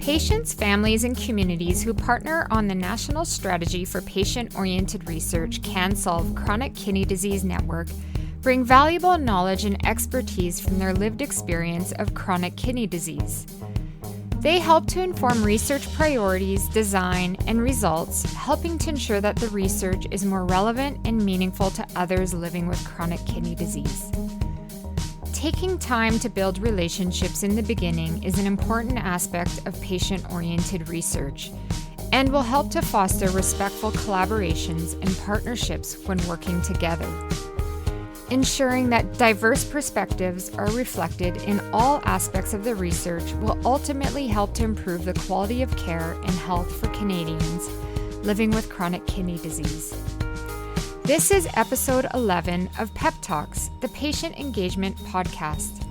Patients, families, and communities who partner on the National Strategy for Patient-Oriented Research Can Solve Chronic Kidney Disease Network bring valuable knowledge and expertise from their lived experience of chronic kidney disease. They help to inform research priorities, design, and results, helping to ensure that the research is more relevant and meaningful to others living with chronic kidney disease. Taking time to build relationships in the beginning is an important aspect of patient-oriented research and will help to foster respectful collaborations and partnerships when working together. Ensuring that diverse perspectives are reflected in all aspects of the research will ultimately help to improve the quality of care and health for Canadians living with chronic kidney disease. This is episode 11 of Pep Talks, the Patient Engagement Podcast.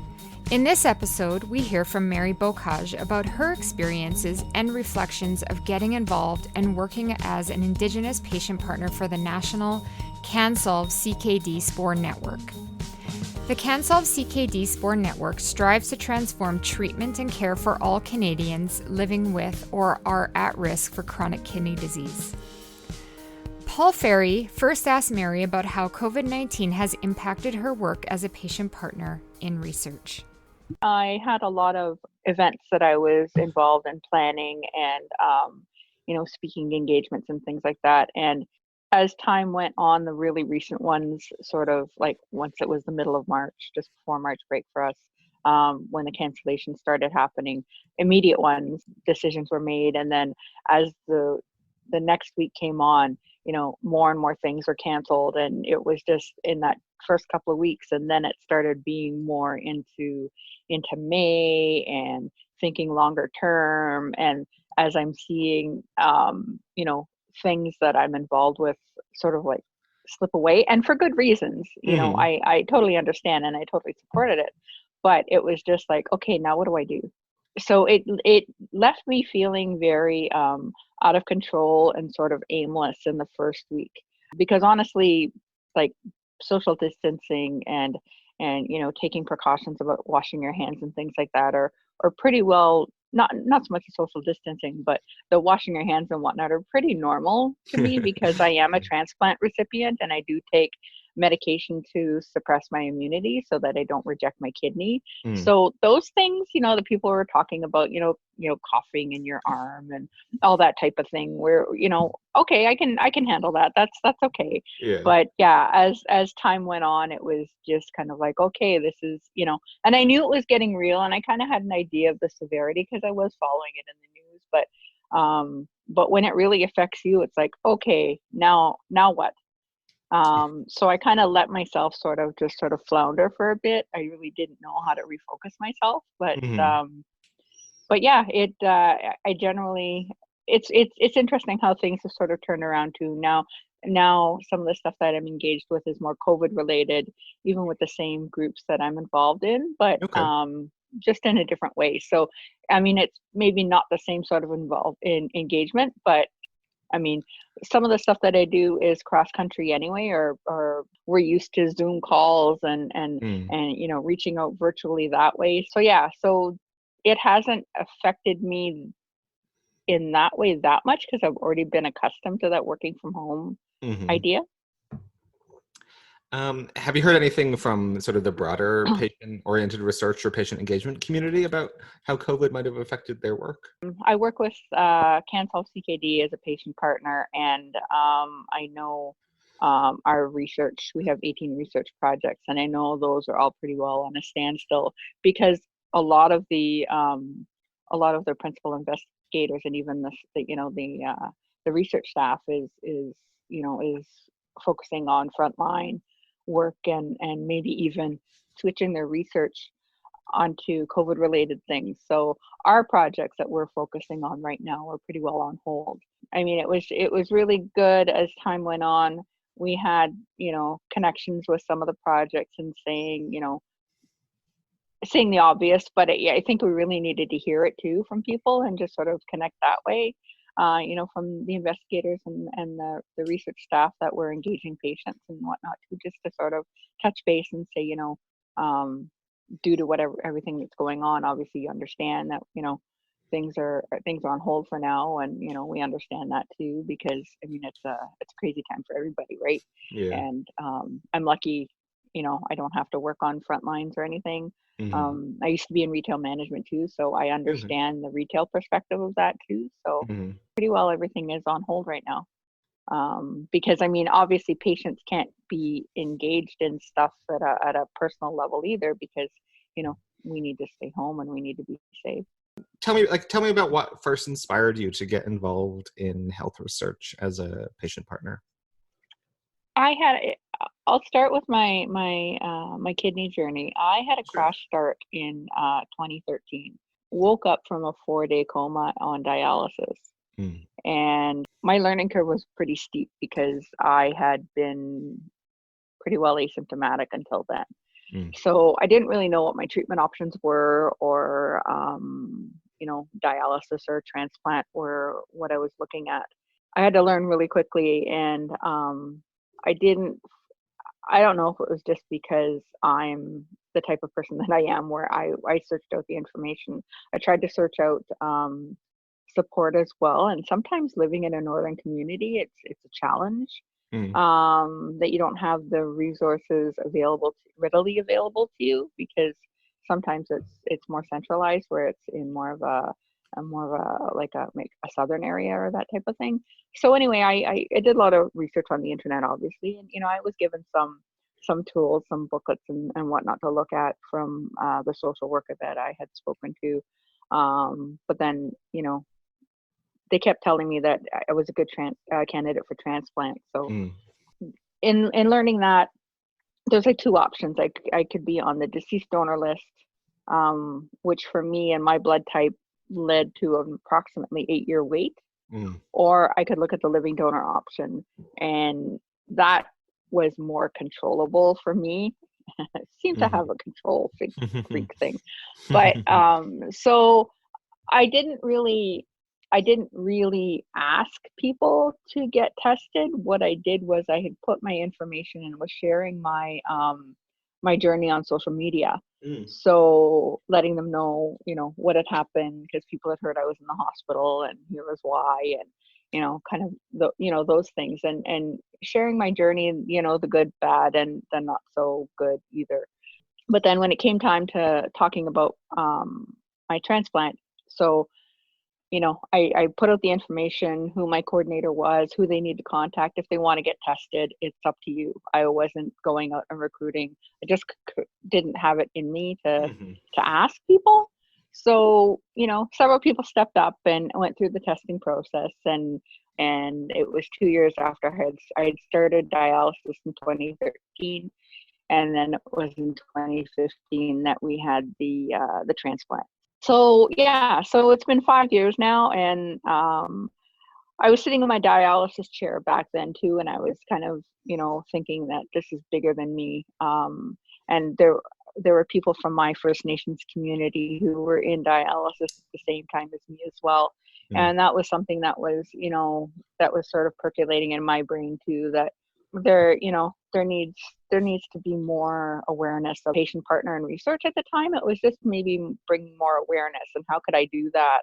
In this episode, we hear from Mary Beaucage about her experiences and reflections of getting involved and working as an Indigenous patient partner for the National Can Solve CKD Spore Network. The Can Solve CKD Spore Network strives to transform treatment and care for all Canadians living with or are at risk for chronic kidney disease. Paul Ferry first asked Mary about how COVID-19 has impacted her work as a patient partner in research. I had a lot of events that I was involved in planning and, speaking engagements and things like that. And as time went on, the really recent ones, sort of like once it was the middle of March, just before March break for us, when the cancellations started happening, immediate ones, decisions were made. And then as the next week came on, more and more things were canceled. And it was just in that first couple of weeks. And then it started being more into May and thinking longer term. And as I'm seeing, things that I'm involved with sort of like slip away, and for good reasons, I totally understand and I totally supported it, but it was just like, okay, now what do I do? So it left me feeling very out of control and sort of aimless in the first week, because honestly, like social distancing and taking precautions about washing your hands and things like that are pretty well, not so much the social distancing, but the washing your hands and whatnot are pretty normal to me because I am a transplant recipient and I do take medication to suppress my immunity so that I don't reject my kidney. So those things, that people were talking about, coughing in your arm and all that type of thing where, okay, I can handle that. That's okay. Yeah. But yeah, as time went on, it was just kind of like, okay, this is, and I knew it was getting real and I kind of had an idea of the severity because I was following it in the news, but when it really affects you, it's like, okay, now what? So I kind of let myself sort of flounder for a bit. I really didn't know how to refocus myself, but yeah, I generally, it's interesting how things have sort of turned around to now some of the stuff that I'm engaged with is more COVID related, even with the same groups that I'm involved in, but, just in a different way. So, I mean, it's maybe not the same sort of involved in engagement, but I mean, some of the stuff that I do is cross country anyway, or we're used to Zoom calls and reaching out virtually that way. So yeah, so it hasn't affected me in that way that much because I've already been accustomed to that working from home idea. Have you heard anything from sort of the broader patient-oriented research or patient engagement community about how COVID might have affected their work? I work with Can Solve CKD as a patient partner, and I know our research, we have 18 research projects, and I know those are all pretty well on a standstill because a lot of their principal investigators and even the research staff is focusing on frontline work and maybe even switching their research onto COVID related things. So our projects that we're focusing on right now are pretty well on hold. I mean, it was really good as time went on. We had, connections with some of the projects and saying the obvious, but I think we really needed to hear it too from people and just sort of connect that way. From the investigators and the research staff that were engaging patients and whatnot, to just to sort of touch base and say, due to everything that's going on, obviously you understand that, things are on hold for now, and we understand that too, because I mean it's a crazy time for everybody, right? Yeah. And I'm lucky, I don't have to work on front lines or anything. I used to be in retail management too, so I Okay. understand the retail perspective of that too. So pretty well everything is on hold right now. Because I mean, obviously patients can't be engaged in stuff at a personal level either, because we need to stay home and we need to be safe. Tell me about what first inspired you to get involved in health research as a patient partner. I'll start with my kidney journey. I had a Sure. crash start in 2013. Woke up from a 4-day coma on dialysis. And my learning curve was pretty steep because I had been pretty well asymptomatic until then. So I didn't really know what my treatment options were, or dialysis or transplant were what I was looking at. I had to learn really quickly, and I don't know if it was just because I'm the type of person that I am, where I searched out the information. I tried to search out support as well, and sometimes living in a northern community, it's a challenge. That you don't have the resources readily available to you, because sometimes it's more centralized, where it's in more of a like a southern area or that type of thing. So anyway, I did a lot of research on the internet, obviously, and I was given some tools, some booklets and whatnot to look at from the social worker that I had spoken to. But then they kept telling me that I was a good candidate for transplant. So in learning that, there's like two options. I could be on the deceased donor list, which for me and my blood type led to an approximately 8-year wait, or I could look at the living donor option, and that was more controllable for me. I seem to have a control freak thing, but so I didn't really ask people to get tested. What I did was I had put my information and was sharing my my journey on social media. So letting them know, what had happened, because people had heard I was in the hospital and here was why, and kind of those things, and sharing my journey, the good, bad, and the not so good either. But then when it came time to talking about my transplant, so I put out the information, who my coordinator was, who they need to contact if they want to get tested. It's up to you. I wasn't going out and recruiting. I just didn't have it in me to ask people. So, several people stepped up and went through the testing process, and it was 2 years after I had started dialysis in 2013, and then it was in 2015 that we had the transplant. So yeah, so it's been 5 years now, and I was sitting in my dialysis chair back then too, and I was kind of thinking that this is bigger than me. And there were people from my First Nations community who were in dialysis at the same time as me as well, and that was something that was that was sort of percolating in my brain too, that there needs to be more awareness of patient partner and research. At the time, it was just maybe bringing more awareness, and how could I do that?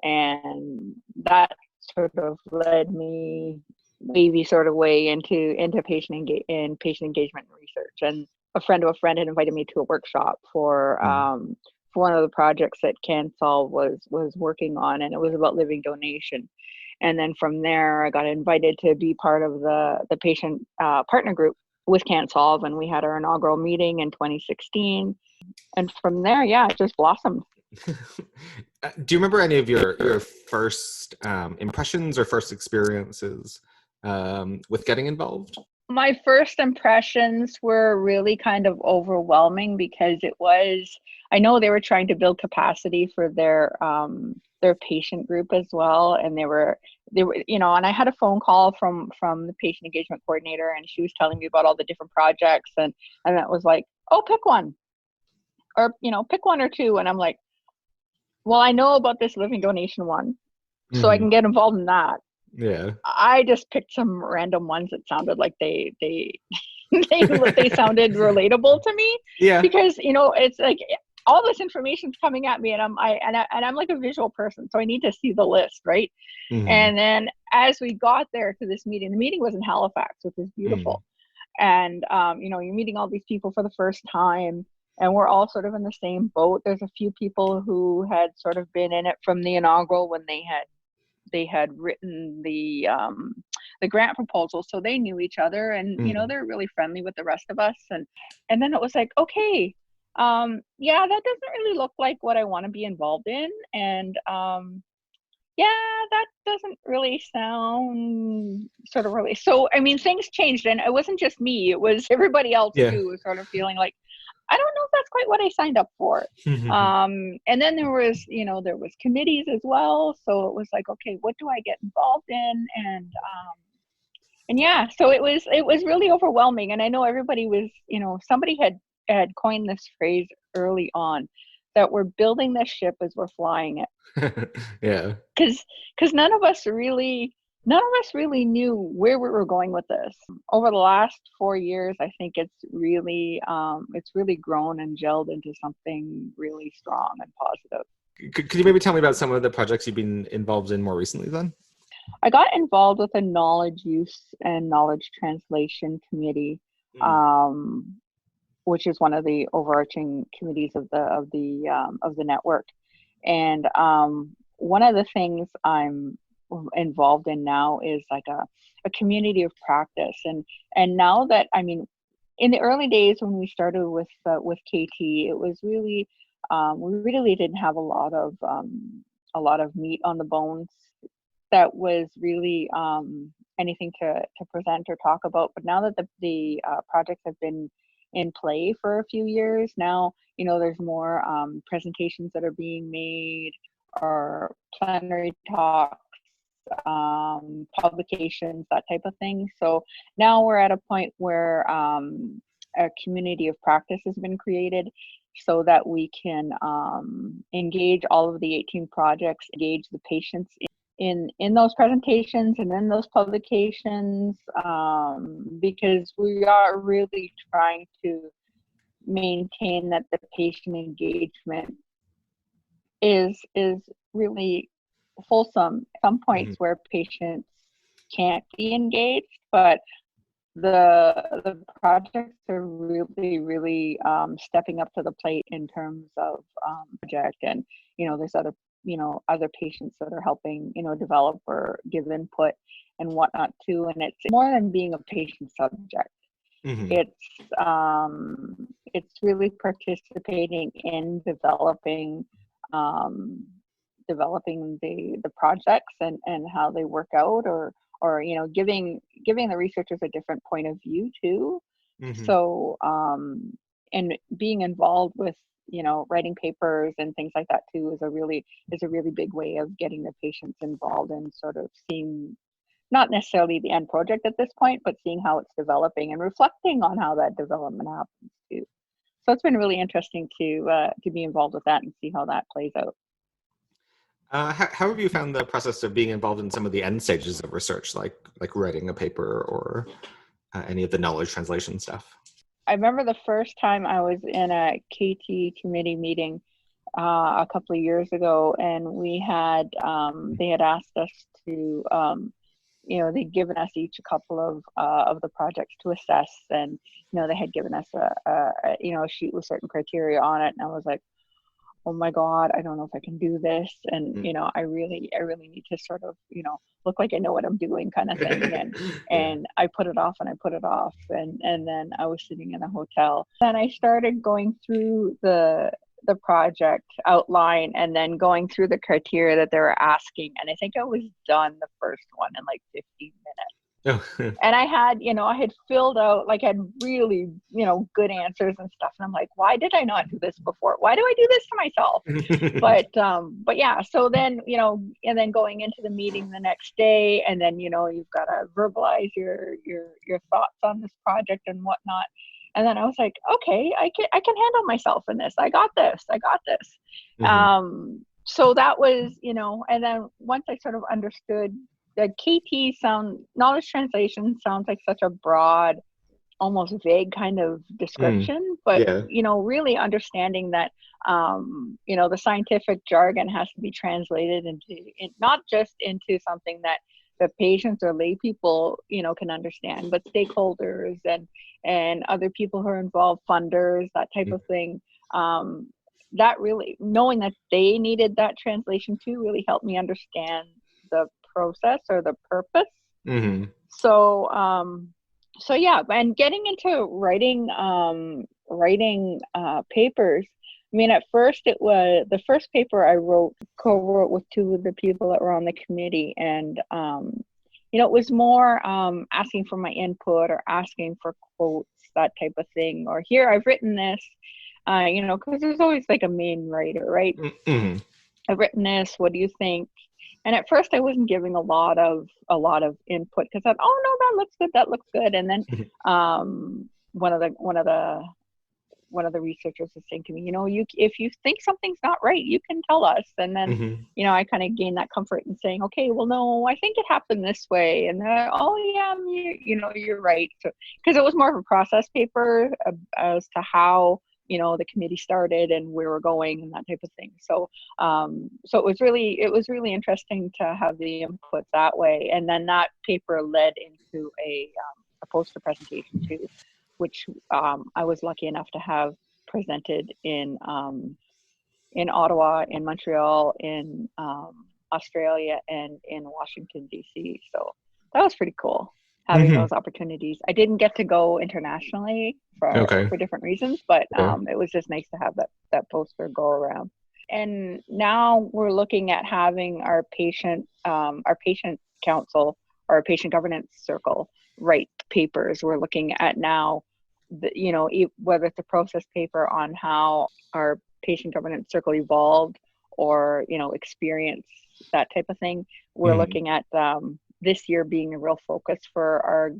And that sort of led me wavy sort of way into patient engagement and research. And a friend of a friend had invited me to a workshop for one of the projects that CanSolve was working on, and it was about living donation. And then from there, I got invited to be part of the patient partner group with CanSolve, and we had our inaugural meeting in 2016. And from there, yeah, it just blossomed. Do you remember any of your first impressions or first experiences with getting involved? My first impressions were really kind of overwhelming, because I know they were trying to build capacity for their patient group as well, and they were and I had a phone call from the patient engagement coordinator, and she was telling me about all the different projects, and that was like, oh, pick one, or pick one or two, and I'm like, well, I know about this living donation one, so I can get involved in that. Yeah, I just picked some random ones that sounded like they they sounded relatable to me. Yeah. Because it's like, all this information's coming at me, and I'm like a visual person, so I need to see the list, right? Mm-hmm. And then as we got there to this meeting, the meeting was in Halifax, which was beautiful. And you're meeting all these people for the first time, and we're all sort of in the same boat. There's a few people who had sort of been in it from the inaugural when they had written the grant proposal, so they knew each other, and they're really friendly with the rest of us. And then it was like, okay, yeah, that doesn't really look like what I want to be involved in, and yeah, that doesn't really sound sort of really. So I mean, things changed, and it wasn't just me; it was everybody else Yeah. too, was sort of feeling like, I don't know if that's quite what I signed up for. And then there was committees as well. So it was like, okay, what do I get involved in? And yeah, so it was really overwhelming. And I know everybody was, somebody had coined this phrase early on, that we're building this ship as we're flying it. Yeah. Because none of us really knew where we were going with this. Over the last 4 years, I think it's really grown and gelled into something really strong and positive. Could you maybe tell me about some of the projects you've been involved in more recently then? I got involved with a knowledge use and knowledge translation committee, which is one of the overarching committees of the network. And one of the things I'm involved in now is like a community of practice. And now that, I mean, in the early days when we started with KT, it was really, we really didn't have a lot of meat on the bones that was really anything to present or talk about. But now that the projects have been in play for a few years now, there's more presentations that are being made, or plenary talks, publications, that type of thing. So now we're at a point where a community of practice has been created, so that we can engage all of the 18 projects, engage the patients in those presentations and in those publications, because we are really trying to maintain that the patient engagement is really wholesome. Some points where patients can't be engaged, but the projects are really stepping up to the plate in terms of project. And there's other patients that are helping develop or give input and whatnot too. And it's more than being a patient subject. It's really participating in developing the projects and how they work out, or giving the researchers a different point of view too. So and being involved with writing papers and things like that too is a really big way of getting the patients involved and sort of seeing, not necessarily the end project at this point, but seeing how it's developing and reflecting on how that development happens too. So it's been really interesting to be involved with that and see how that plays out. How have you found the process of being involved in some of the end stages of research, like writing a paper or any of the knowledge translation stuff? I remember the first time I was in a KT committee meeting a couple of years ago, and we had they had asked us to they'd given us each a couple of the projects to assess, and they had given us a sheet with certain criteria on it, and I was like, oh my God, I don't know if I can do this. And, I really need to sort of, look like I know what I'm doing, kind of thing. And I put it off and I put it off. And then I was sitting in a hotel. Then I started going through the project outline and then going through the criteria that they were asking. And I think I was done the first one in like 15 minutes. And I had filled out, like, had really, good answers and stuff. And I'm like, why did I not do this before? Why do I do this to myself? But yeah, so then, and then going into the meeting the next day, and then, you've got to verbalize your thoughts on this project and whatnot. And then I was like, okay, I can handle myself in this. I got this. So that was, and then once I sort of understood that KT knowledge translation sounds like such a broad almost vague kind of Mm. description, but Yeah. really understanding that the scientific jargon has to be translated not just into something that the patients or lay people can understand, but stakeholders and other people who are involved, funders, that type Mm. of thing. That really, knowing that they needed that translation too, really helped me understand the process or the purpose. Mm-hmm. So yeah, and getting into writing papers. I mean, at first it was the first paper I co-wrote with two of the people that were on the committee, and it was more asking for my input or asking for quotes, that type of thing, or here I've written this, because there's always like a main writer, right? Mm-hmm. I've written this. What do you think? And at first, I wasn't giving a lot of input because I thought, oh no, that looks good, that looks good. And then one of the researchers was saying to me, if you think something's not right, you can tell us. And then Mm-hmm. I kind of gained that comfort in saying, okay, well, no, I think it happened this way. And oh yeah, you're right. So, because it was more of a process paper as to how the committee started and where we're going and that type of thing. So it was really interesting to have the input that way. And then that paper led into a poster presentation too, which I was lucky enough to have presented in Ottawa, in Montreal, in Australia, and in Washington, D.C. So that was pretty cool, having Mm-hmm. those opportunities. I didn't get to go internationally Okay. for different reasons, but Yeah. it was just nice to have that poster go around. And now we're looking at having our patient council or our patient governance circle write papers. We're looking at now, whether it's a process paper on how our patient governance circle evolved or experience, that type of thing. We're Mm-hmm. looking at this year being a real focus for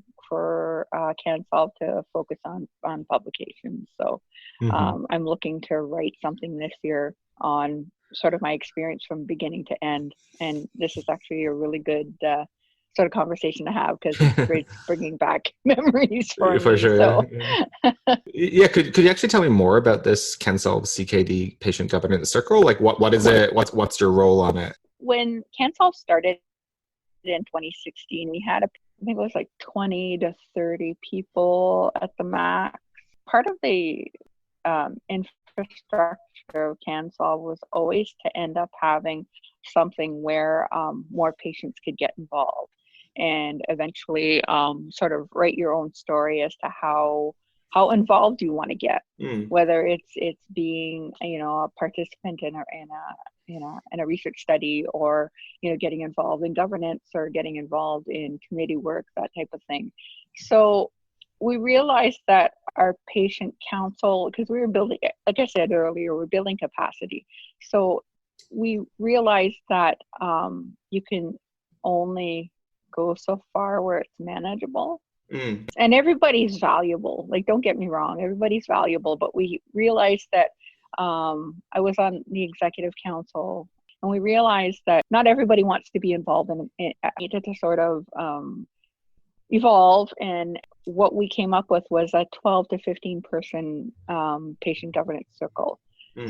CanSolve to focus on publications. So Mm-hmm. I'm looking to write something this year on sort of my experience from beginning to end, and this is actually a really good sort of conversation to have because it's bringing back memories for For me. sure. So Yeah. Yeah. Could you actually tell me more about this CanSolve CKD patient governance circle? Like what is it? What's your role on it? when CanSolve started in 2016, we had I think it was like 20 to 30 people at the max. Part of the infrastructure of CanSolve was always to end up having something where more patients could get involved and eventually sort of write your own story as to how involved you want to get, whether it's being a participant in a research study, or getting involved in governance or getting involved in committee work, that type of thing. So we realized that our patient council, because we were building, like I said earlier, we're building capacity. So we realized that you can only go so far where it's manageable. And everybody's valuable. Like, don't get me wrong, everybody's valuable. But we realized that I was on the executive council, and we realized that not everybody wants to be involved in it. Needed to sort of evolve, and what we came up with was a 12 to 15 person patient governance circle.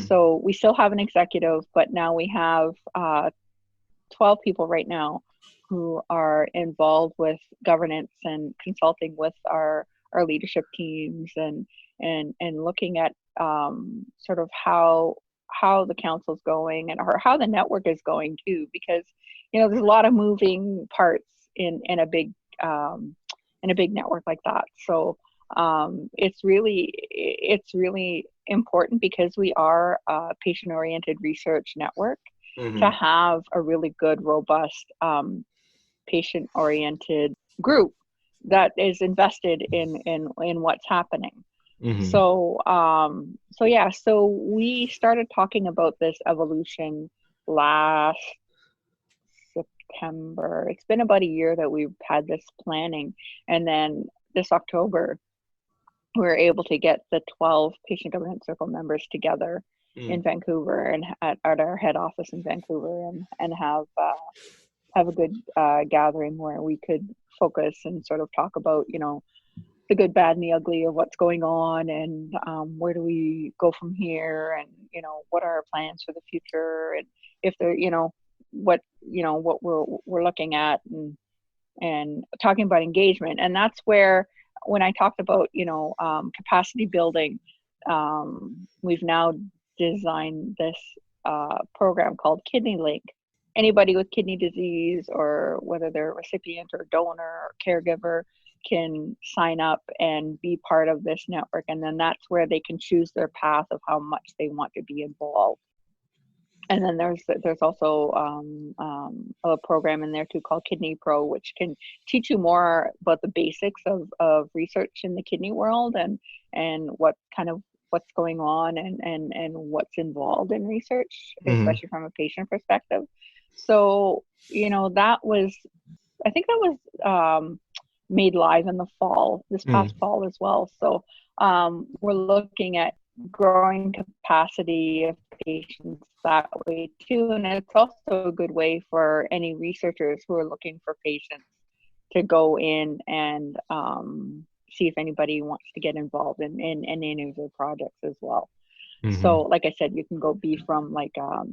So we still have an executive, but now we have 12 people right now who are involved with governance and consulting with our leadership teams and looking at sort of how the council's going and how the network is going too, because there's a lot of moving parts in a big network like that. So it's really important, because we are a patient-oriented research network, to have a really good, robust patient-oriented group that is invested in what's happening. So so we started talking about this evolution last September. It's been about a year that we've had this planning, and then this October we were able to get the 12 patient governance circle members together in Vancouver, and at our head office in Vancouver, and have a good gathering where we could focus and sort of talk about the good, bad, and the ugly of what's going on, and where do we go from here, and what are our plans for the future, and if they're what we're looking at, and talking about engagement. And that's where, when I talked about capacity building, we've now designed this program called Kidney Link. Anybody with kidney disease, or whether they're a recipient or donor or caregiver, can sign up and be part of this network. And then that's where they can choose their path of how much they want to be involved. And then there's also a program in there too called Kidney Pro, which can teach you more about the basics of research in the kidney world, and what's going on, and what's involved in research, especially from a patient perspective. So I think that was made live in the fall, this past fall as well. So we're looking at growing capacity of patients that way too, and it's also a good way for any researchers who are looking for patients to go in and see if anybody wants to get involved in any of their projects as well. So like I said, you can go be from like a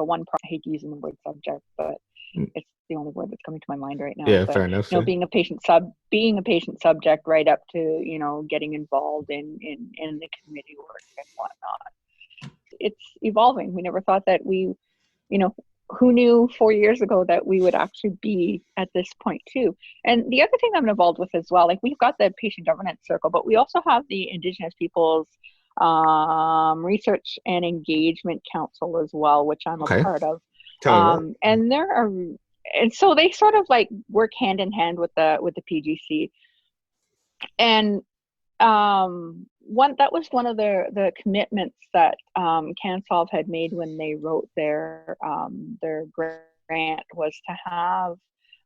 one project. I hate using the word subject, but it's the only word that's coming to my mind right now. Yeah, but, fair enough. being a patient subject right up to getting involved in the committee work and whatnot. It's evolving. We never thought that who knew 4 years ago that we would actually be at this point too. And the other thing I'm involved with as well, like we've got the patient governance circle, but we also have the Indigenous Peoples Research and Engagement Council as well, which I'm a part of. And so they sort of like work hand in hand with the PGC. And that was one of the commitments that CanSolve had made when they wrote their grant, was to have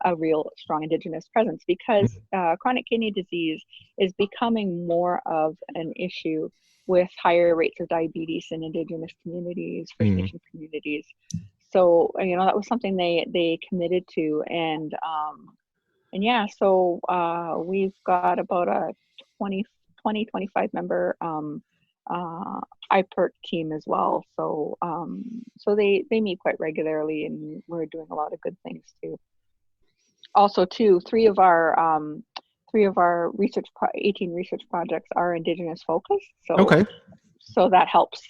a real strong Indigenous presence, because chronic kidney disease is becoming more of an issue with higher rates of diabetes in Indigenous communities, First Nation communities. So that was something they committed to, and so we've got about a 25 member IPERC team as well. So they meet quite regularly, and we're doing a lot of good things too. Also too, three of our 18 research projects are Indigenous focused. So that helps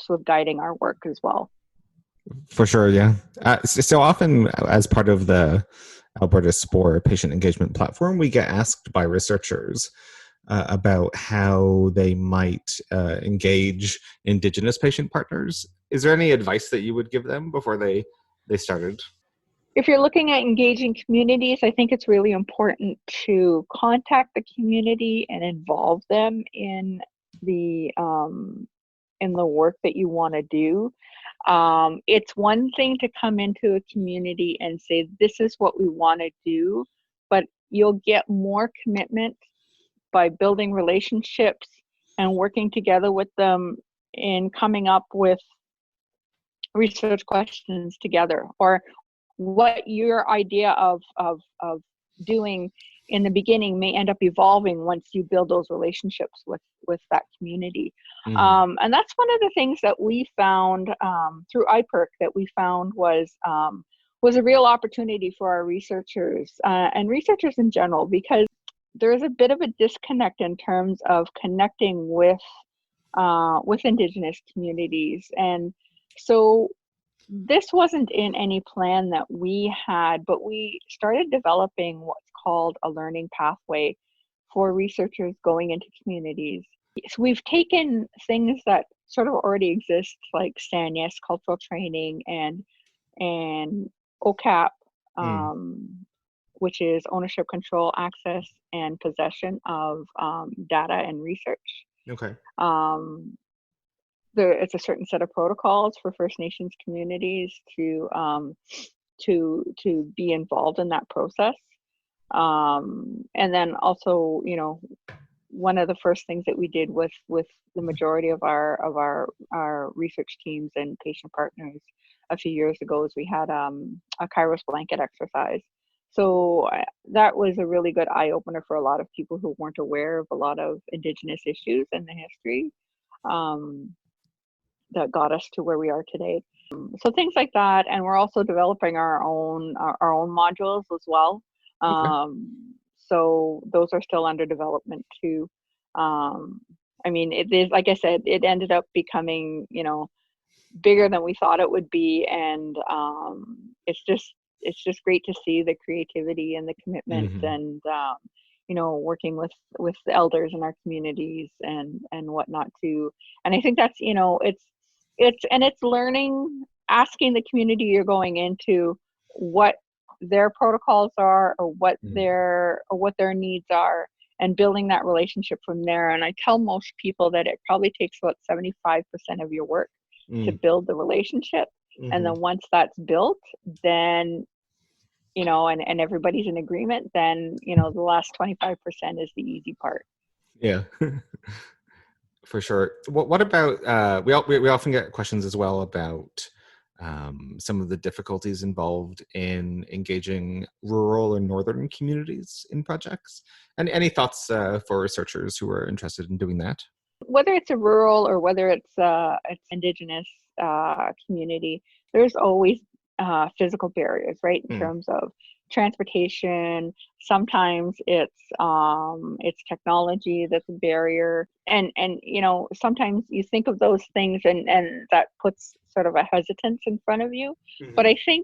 with guiding our work as well. For sure, yeah. So often, as part of the Alberta SPORE patient engagement platform, we get asked by researchers about how they might engage Indigenous patient partners. Is there any advice that you would give them before they started? If you're looking at engaging communities, I think it's really important to contact the community and involve them in the work that you want to do. It's one thing to come into a community and say, this is what we want to do, but you'll get more commitment by building relationships and working together with them in coming up with research questions together, or what your idea of doing in the beginning may end up evolving once you build those relationships with that community. And that's one of the things that we found through IPERC, that we found was a real opportunity for our researchers and researchers in general, because there is a bit of a disconnect in terms of connecting with Indigenous communities. And so this wasn't in any plan that we had, but we started developing what's called a learning pathway for researchers going into communities. So we've taken things that sort of already exist, like SANYES, cultural training, and OCAP, which is ownership, control, access, and possession of data and research. Okay. It's a certain set of protocols for First Nations communities to be involved in that process. And then also, one of the first things that we did with the majority of our research teams and patient partners a few years ago is we had a Kairos blanket exercise. So that was a really good eye opener for a lot of people who weren't aware of a lot of Indigenous issues in the history, um, that got us to where we are today. So things like that, and we're also developing our own modules as well. Okay. So those are still under development too. I mean, it is, like I said, it ended up becoming, bigger than we thought it would be, and it's just great to see the creativity and the commitment, Hmm. and working with the elders in our communities and whatnot too. And I think that's, it's learning, asking the community you're going into what their protocols are, or what their needs are, and building that relationship from there. And I tell most people that it probably takes about 75% of your work to build the relationship. And Mm-hmm. then once that's built, then, and everybody's in agreement, then, the last 25% is the easy part. Yeah. For sure. What about we often get questions as well about some of the difficulties involved in engaging rural and northern communities in projects. And any thoughts for researchers who are interested in doing that? Whether it's a rural or whether it's Indigenous community, there's always physical barriers, right? In Mm. terms of transportation, sometimes it's technology that's a barrier, and sometimes you think of those things, and that puts sort of a hesitance in front of you. But Mm-hmm.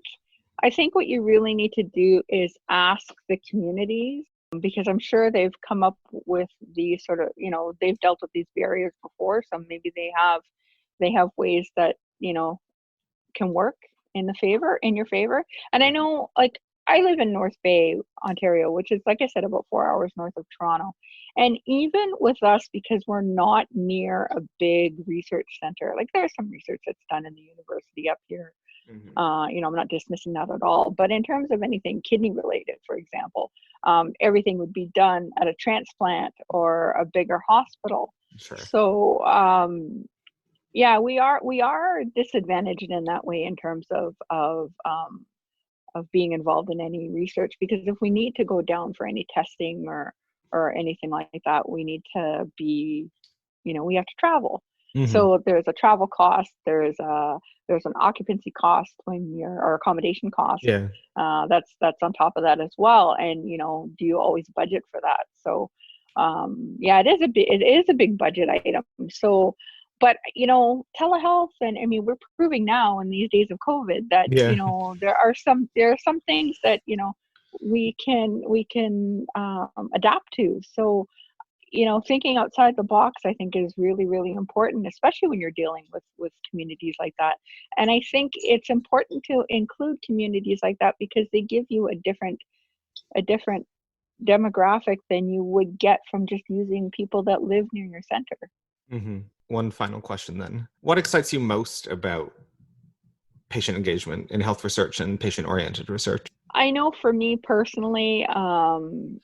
I think what you really need to do is ask the communities, because I'm sure they've come up with these sort of, they've dealt with these barriers before. So maybe they have ways that, can work in your favor. And I know, like, I live in North Bay, Ontario, which is, like I said, about 4 hours north of Toronto. And even with us, because we're not near a big research center, like there's some research that's done in the university up here. Mm-hmm. I'm not dismissing that at all. But in terms of anything kidney related, for example, everything would be done at a transplant or a bigger hospital. Sure. So yeah, we are disadvantaged in that way, in terms of being involved in any research, because if we need to go down for any testing or anything like that, we need to be, we have to travel. Mm-hmm. So there's a travel cost, there's an occupancy cost or accommodation cost. Yeah. That's on top of that as well. And do you always budget for that? So yeah, it is a big budget item. So, but telehealth, and I mean, we're proving now in these days of COVID that Yeah. there are some things that we can adapt to. So thinking outside the box, I think, is really, really important, especially when you're dealing with communities like that. And I think it's important to include communities like that, because they give you a different demographic than you would get from just using people that live near your center. Mm-hmm. One final question then. What excites you most about patient engagement in health research and patient-oriented research? I know for me personally, and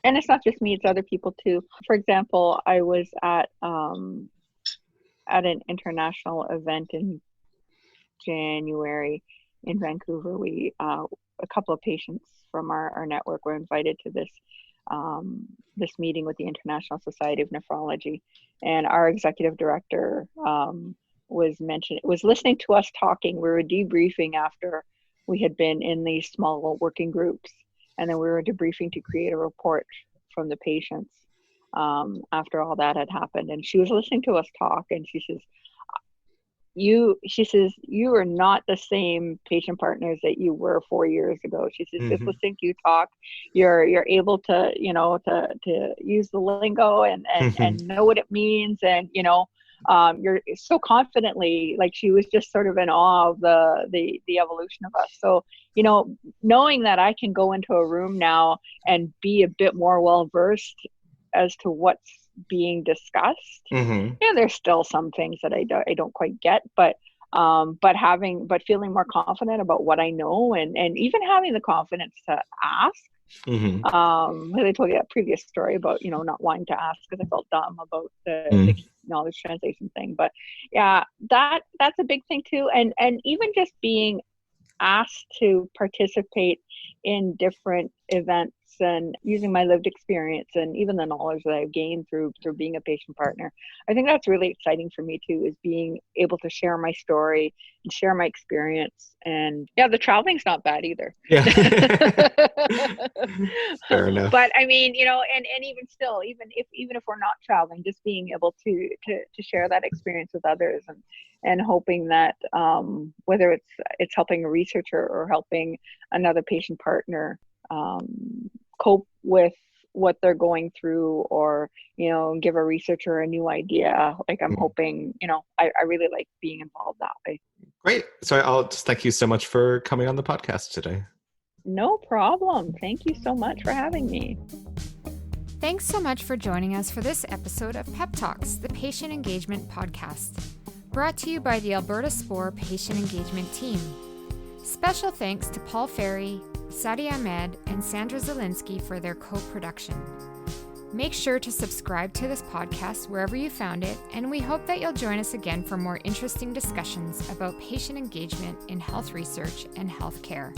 it's not just me, it's other people too. For example, I was at an international event in January in Vancouver. A couple of patients from our network were invited to this meeting with the International Society of Nephrology, and our executive director was listening to us talking. We were debriefing after we had been in these small working groups, and then we were debriefing to create a report from the patients after all that had happened. And she was listening to us talk, and she says, you are not the same patient partners that you were 4 years ago. She says, just Mm-hmm. listening to you talk, you're able to, to use the lingo and know what it means. And, you're so confidently, like, she was just sort of in awe of the evolution of us. So, knowing that I can go into a room now and be a bit more well-versed as to what's being discussed. Mm-hmm. Yeah, there's still some things that I don't quite get, but feeling more confident about what I know, and even having the confidence to ask. Mm-hmm. I told you that previous story about not wanting to ask because I felt dumb about the knowledge translation thing. But yeah, that's a big thing too, and even just being asked to participate in different events and using my lived experience and even the knowledge that I've gained through being a patient partner. I think that's really exciting for me too, is being able to share my story and share my experience. And yeah, the traveling's not bad either. Yeah. Fair enough. But I mean, and even still, even if we're not traveling, just being able to share that experience with others and hoping that whether it's helping a researcher or helping another patient partner cope with what they're going through, or give a researcher a new idea. Like I'm hoping, I really like being involved that way. Great. So I'll just thank you so much for coming on the podcast today. No problem. Thank you so much for having me. Thanks so much for joining us for this episode of Pep Talks, the Patient Engagement Podcast, brought to you by the Alberta SPORE Patient Engagement Team. Special thanks to Paul Ferry, Sadi Ahmed, and Sandra Zielinski for their co-production. Make sure to subscribe to this podcast wherever you found it, and we hope that you'll join us again for more interesting discussions about patient engagement in health research and healthcare.